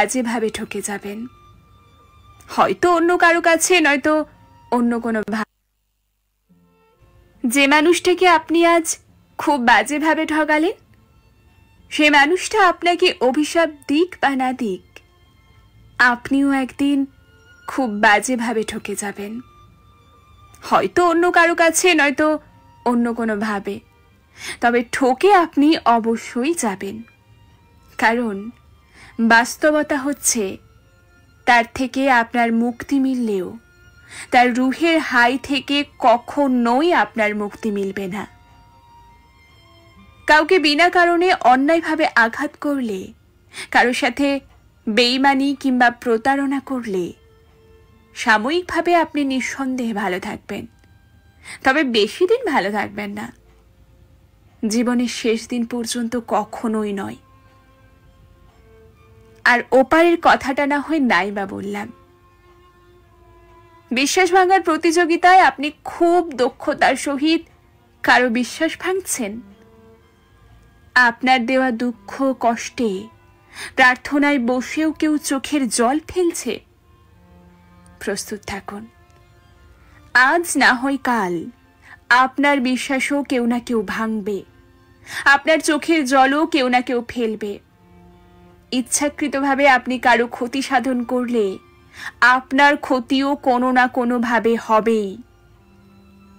বাজেভাবে ঠকে যাবেন, হয়তো অন্য কারো কাছে, নয়তো অন্য কোনো যে মানুষটাকে আপনি আজ খুব বাজেভাবে ঠকালেন, সে মানুষটা আপনাকে অভিশাপ দিক বা না দিক, আপনিও একদিন খুব বাজেভাবে ঠকে যাবেন, হয়তো অন্য কারো কাছে, নয়তো অন্য কোনো ভাবে। তবে ঠকে আপনি অবশ্যই যাবেন, কারণ বাস্তবতা হচ্ছে তার থেকে আপনার মুক্তি মিললেও তার রুহের হাই থেকে কখনোই আপনার মুক্তি মিলবে না। কাউকে বিনা কারণে অন্যায়ভাবে আঘাত করলে, কারোর সাথে বেইমানি কিংবা প্রতারণা করলে সাময়িকভাবে আপনি নিঃসন্দেহে ভালো থাকবেন, তবে বেশি দিন ভালো থাকবেন না, জীবনের শেষ দিন পর্যন্ত কখনোই নয়। আর ওপারের কথাটা না হয় নাই বা বললাম, বিশ্বাস ভাঙার প্রতিযোগিতায় আপনি খুব দক্ষতার সহিত কারো বিশ্বাস ভাঙছেন, আপনার দেওয়া দুঃখ কষ্টে প্রার্থনায় বসেও কেউ চোখের জল ফেলছে, প্রস্তুত থাকুন, আজ না হয় কাল আপনার বিশ্বাসও কেউ না কেউ ভাঙবে, আপনার চোখের জলও কেউ না কেউ ফেলবে। ইচ্ছাকৃতভাবে আপনি কারো ক্ষতি সাধন করলে আপনার ক্ষতিও কোনো না কোনো ভাবে হবেই।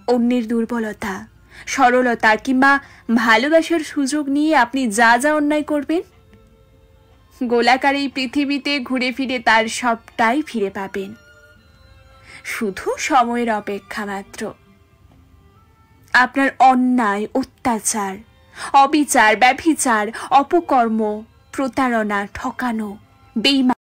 অন্যের দুর্বলতা, সরলতা কিংবা ভালোবাসার সুযোগ নিয়ে আপনি যা যা অন্যায় করবেন, গোলাকার এই পৃথিবীতে ঘুরে ফিরে তার সবটাই ফিরে পাবেন, শুধু সময়ের অপেক্ষা মাত্র। আপনার অন্যায়, অত্যাচার, অবিচার, ব্যভিচার, অপকর্ম, প্রতারণা, ঠকানো, বেইমানি